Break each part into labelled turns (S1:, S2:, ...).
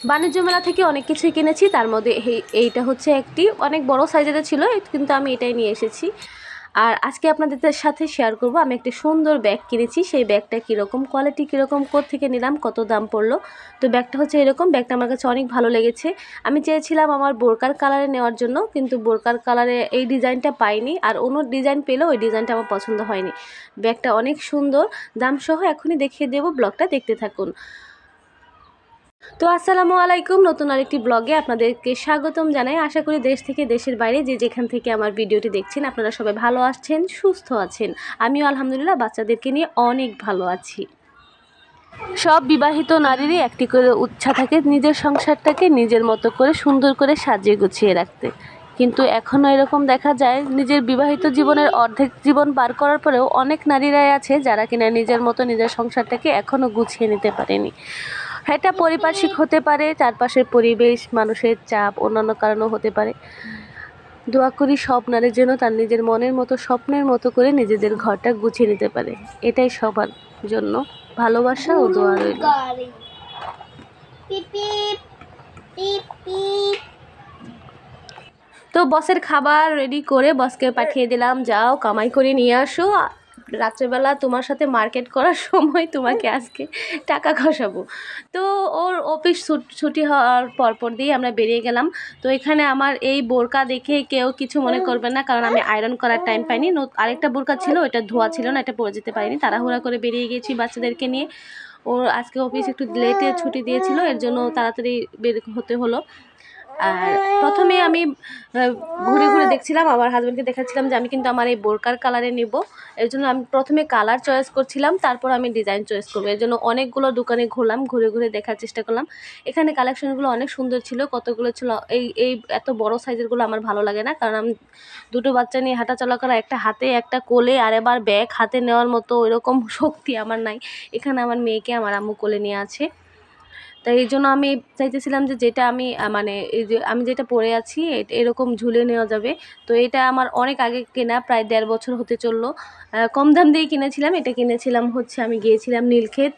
S1: বাণিজ্য মেলা থেকে অনেক কিছুই কিনেছি, তার মধ্যে এইটা হচ্ছে একটি অনেক বড় সাইজের ছিল, কিন্তু আমি এটাই নিয়ে এসেছি। আর আজকে আপনাদের সাথে শেয়ার করব আমি একটি সুন্দর ব্যাগ কিনেছি। সেই ব্যাগটা কীরকম কোয়ালিটি, কীরকম থেকে নিলাম, কত দাম পড়লো। তো ব্যাগটা হচ্ছে এরকম। ব্যাগটা আমার কাছে অনেক ভালো লেগেছে। আমি চেয়েছিলাম আমার বোরকার কালারে নেওয়ার জন্য, কিন্তু বোরকার কালারে এই ডিজাইনটা পাইনি, আর অন্য ডিজাইন পেলেও ওই ডিজাইনটা আমার পছন্দ হয়নি। ব্যাগটা অনেক সুন্দর, দামসহ এখনই দেখিয়ে দেবো, ব্লগটা দেখতে থাকুন। তো আসসালামু আলাইকুম, নতুন আরেকটি ব্লগে আপনাদেরকে স্বাগতম জানাই। আশা করি দেশ থেকে দেশের বাইরে যে যেখান থেকে আমার ভিডিওটি দেখছেন আপনারা সবাই ভালো আছেন, সুস্থ আছেন। আমিও আলহামদুলিল্লাহ বাচ্চাদেরকে নিয়ে অনেক ভালো আছি। সব বিবাহিত নারীরই একটি করে ইচ্ছা থাকে নিজের সংসারটাকে নিজের মতো করে সুন্দর করে সাজিয়ে গুছিয়ে রাখতে, কিন্তু এখনও এরকম দেখা যায় নিজের বিবাহিত জীবনের অর্ধেক জীবন পার করার পরেও অনেক নারীরাই আছে যারা কিনা নিজের মতো নিজের সংসারটাকে এখনও গুছিয়ে নিতে পারেনি। এটা পারিপার্শ্বিক হতে পারে, চারপাশের পরিবেশ, মানুষের চাপ, অন্যান্য কারণও হতে পারে। দোয়া করি সব নারী যেন তার নিজের মনের মতো, স্বপ্নের মতো করে নিজেদের ঘরটা গুছিয়ে নিতে পারে। এটাই সবার জন্য ভালোবাসা ও দোয়া রইল। তো বসের খাবার রেডি করে বসকে পাঠিয়ে দিলাম, যাও কামাই করে নিয়ে আসো, রাত্রেবেলা তোমার সাথে মার্কেট করার সময় তোমাকে আজকে টাকা খসাবো। তো ওর অফিস ছুটি হওয়ার পরপর দিয়ে আমরা বেরিয়ে গেলাম। তো এখানে আমার এই বোরকা দেখে কেউ কিছু মনে করবে না, কারণ আমি আয়রন করার টাইম পাইনি। আরেকটা বোরকা ছিল, এটা ধোয়া ছিল না, এটা পরে যেতে পারিনি, তাড়াহুড়া করে বেরিয়ে গেছি বাচ্চাদেরকে নিয়ে। ওর আজকে অফিস একটু লেটে ছুটি দিয়েছিল, এর জন্য তাড়াতাড়ি বের হতে হলো। আর প্রথমে আমি ঘুরে ঘুরে দেখছিলাম, আমার হাজব্যান্ডকে দেখাচ্ছিলাম যে আমি কিন্তু আমার এই বোরকার কালারে নিব। এর জন্য আমি প্রথমে কালার চয়েস করছিলাম, তারপর আমি ডিজাইন চয়েস করবো। এর জন্য অনেকগুলো দোকানে ঘুরলাম, ঘুরে ঘুরে দেখার চেষ্টা করলাম। এখানে কালেকশনগুলো অনেক সুন্দর ছিল, কতগুলো ছিল। এই এত বড় সাইজেরগুলো আমার ভালো লাগে না, কারণ আমি দুটো বাচ্চা নিয়ে হাঁটাচলা করা, একটা হাতে একটা কোলে, আর এবার ব্যাগ হাতে নেওয়ার মতো ওইরকম শক্তি আমার নাই। এখানে আমার মেয়েকে আমার আম্মু কোলে নিয়ে আছে। তাই এই জন্য আমি চাইতেছিলাম যে যেটা আমি মানে এই যে আমি যেটা পরে আছি এরকম ঝুলে নেওয়া যাবে। তো এটা আমার অনেক আগে কেনা, প্রায় 1.5 বছর হতে চললো। কম দাম দিয়ে কিনেছিলাম। এটা কিনেছিলাম হচ্ছে, আমি গিয়েছিলাম নীলক্ষেত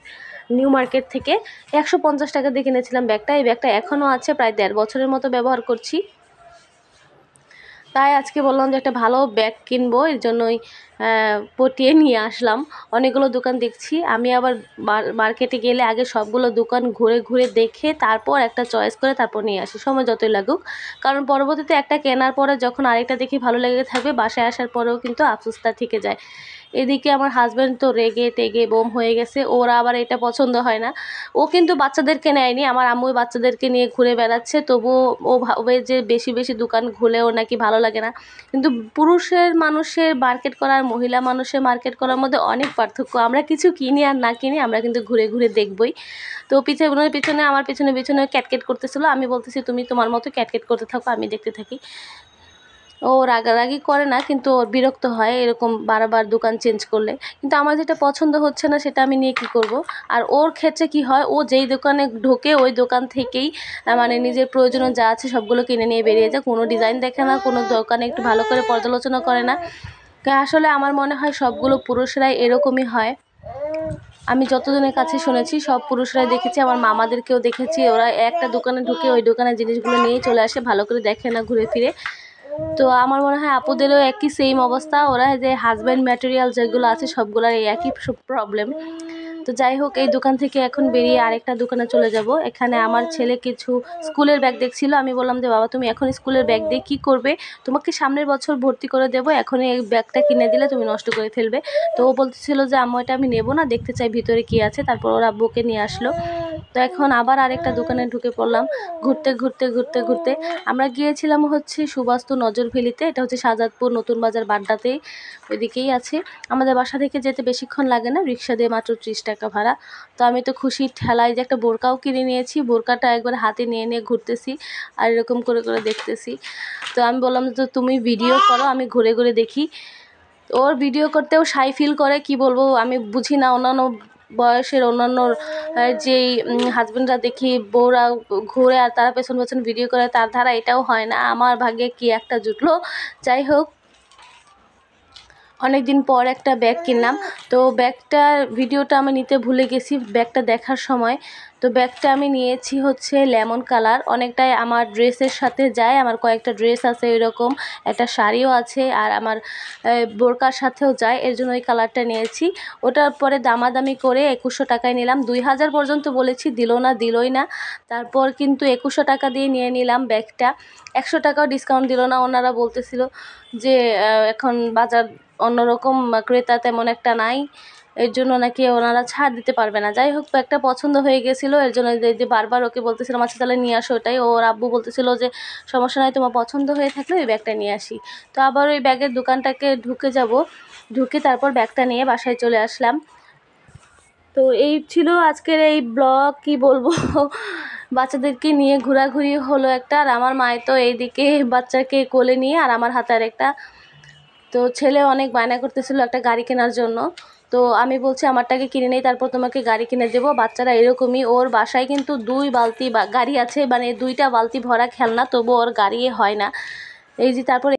S1: নিউ মার্কেট থেকে, 150 টাকা দিয়ে কিনেছিলাম ব্যাগটা। এই ব্যাগটা এখনও আছে, প্রায় 1.5 বছরের মতো ব্যবহার করছি। তাই আজকে বললাম যে একটা ভালো ব্যাগ কিনবো, এর জন্যই পটিয়ে নিয়ে আসলাম। অনেকগুলো দোকান দেখছি, আমি আবার মার্কেটে গেলে আগে সবগুলো দোকান ঘুরে ঘুরে দেখে তারপর একটা চয়েস করে তারপর নিয়ে আসি, সময় যতই লাগুক। কারণ পরবর্তীতে একটা কেনার পরে যখন আরেকটা দেখি ভালো লেগে থাকবে, বাসায় আসার পরেও কিন্তু আফসোসটা থেকে যায়। এদিকে আমার হাজব্যান্ড তো রেগে টেগে বোম হয়ে গেছে, ওরা আবার এটা পছন্দ হয় না। ও কিন্তু বাচ্চাদেরকে নেয়নি, আমার আম্মু বাচ্চাদেরকে নিয়ে ঘুরে বেড়াচ্ছে, তবুও ও ভাবে যে বেশি বেশি দোকান ঘুরেও নাকি ভালো লাগে না। কিন্তু মানুষের মার্কেট করা আর মহিলা মানুষের মার্কেট করার মধ্যে অনেক পার্থক্য। আমরা কিছু কিনি আর না কিনি, আমরা কিন্তু ঘুরে ঘুরে দেখবই। তো পিছনে আমার পিছনে ক্যাটকেট করতেছিল, আমি বলতেছি তুমি তোমার মতো ক্যাটকেট করতে থাকো, আমি দেখতে থাকি। ও রাগারাগি করে না, কিন্তু ওর বিরক্ত হয় এরকম বারবার দোকান চেঞ্জ করলে। কিন্তু আমার যেটা পছন্দ হচ্ছে না সেটা আমি নিয়ে কি করব। আর ওর ক্ষেত্রে কি হয়, ও যেই দোকানে ঢোকে ওই দোকান থেকেই মানে নিজের প্রয়োজনীয় যা আছে সবগুলো কিনে নিয়ে বেরিয়ে যায়, কোনো ডিজাইন দেখে না, কোনো দোকানে একটু ভালো করে পর্যালোচনা করে না। আসলে আমার মনে হয় সবগুলো পুরুষরাই এরকমই হয়। আমি যতজনের কাছে শুনেছি সব পুরুষরাই দেখেছি, আমার মামাদেরকেও দেখেছি, ওরা একটা দোকানে ঢুকে ওই দোকানের জিনিসগুলো নিয়েই চলে আসে, ভালো করে দেখে না ঘুরে ফিরে। তো আমার মনে হয় আপুদেরও একই সেম অবস্থা, ওরা যে হাজব্যান্ড ম্যাটেরিয়াল যেগুলো আছে সবগুলোর এই একই প্রবলেম। তো যাই হোক, এই দোকান থেকে এখন বেরিয়ে আরেকটা দোকানে চলে যাব। এখানে আমার ছেলে কিছু স্কুলের ব্যাগ দেখছিল, আমি বললাম যে বাবা তুমি এখন স্কুলের ব্যাগ দিয়ে কী করবে, তোমাকে সামনের বছর ভর্তি করে দেবো, এখন এই ব্যাগটা কিনে দিলে তুমি নষ্ট করে ফেলবে। তো ও বলতেছিল যে আম্মু এটা আমি নেবো না, দেখতে চাই ভিতরে কী আছে। তারপর ওর আব্বুকে নিয়ে আসলো। তো এখন আবার আরেকটা দোকানে ঢুকে পড়লাম। ঘুরতে আমরা গিয়েছিলাম হচ্ছে সুবাস্তু নজরভেলিতে, এটা হচ্ছে শাহজাদপুর নতুন বাজার বাড্ডাতেই, ওইদিকেই আছে। আমাদের বাসা থেকে যেতে বেশিক্ষণ লাগে না, রিক্সা দিয়ে মাত্র 30 টাকা ভাড়া। তো আমি তো খুশি ঠেলায় যে একটা বোরকাও কিনে নিয়েছি, বোরকাটা একবার হাতে নিয়ে নিয়ে ঘুরতেছি আর এরকম করে করে দেখতেছি। তো আমি বললাম যে তুমি ভিডিও করো, আমি ঘুরে ঘুরে দেখি। ওর ভিডিও করতেও শাই ফিল করে, কি বলবো আমি বুঝি না। অন্যান্য বয়সের অন্যান্য যেই হাজব্যান্ডরা দেখি বউরা ঘুরে আর তারা পেছন পেছন ভিডিও করে, তার ধারা এটাও হয় না। আমার ভাগ্যে কি একটা জুটলো। যাই হোক, অনেক দিন পর একটা ব্যাগ কিনলাম। তো ব্যাগটার ভিডিওটা আমি নিতে ভুলে গেছি ব্যাগটা দেখার সময়। তো ব্যাগটা আমি নিয়েছি হচ্ছে লেমন কালার, অনেকটাই আমার ড্রেসের সাথে যায়। আমার কয়েকটা ড্রেস আছে ওইরকম, একটা শাড়িও আছে, আর আমার বোরকার সাথেও যায়, এর জন্য ওই কালারটা নিয়েছি। ওটার পরে দামাদামি করে 2100 টাকায় নিলাম। 2000 পর্যন্ত বলেছি, দিলই না। তারপর কিন্তু 2100 টাকা দিয়ে নিয়ে নিলাম ব্যাগটা। 100 টাকাও ডিসকাউন্ট দিল না। ওনারা বলতেছিল যে এখন বাজার অন্যরকম, ক্রেতা তেমন একটা নাই, এর জন্য নাকি ওনারা ছাড় দিতে পারবে না। যাই হোক, ব্যাগটা পছন্দ হয়ে গেছিলো, এর জন্য যে বারবার ওকে বলতেছিলাম আচ্ছা তাহলে নিয়ে আসো ওটাই। ওর আব্বু বলতেছিল যে সমস্যা নাই, তোমার পছন্দ হয়ে থাকলে ওই ব্যাগটা নিয়ে আসি। তো আবার ওই ব্যাগের দোকানটাকে ঢুকে তারপর ব্যাগটা নিয়ে বাসায় চলে আসলাম। তো এই ছিল আজকের এই ব্লগ, কি বলবো বাচ্চাদেরকে নিয়ে ঘোরাঘুরি হলো একটা। আর আমার মায়ে তো এইদিকে বাচ্চাকে কোলে নিয়ে, আর আমার হাতে আর একটা। তো ছেলে অনেক বায়না করতেছিল একটা গাড়ি কেনার জন্য। তো আমি বলছি আমারটাকে কিনে নেই, তারপর তোমাকে গাড়ি কিনে দেবো। বাচ্চারা এরকমই, ওর বাসায় কিন্তু 2 বালতি গাড়ি আছে, মানে 2টা বালতি ভরা খেলনা, তবু ওর গাড়ি হয় না। এই যে তারপর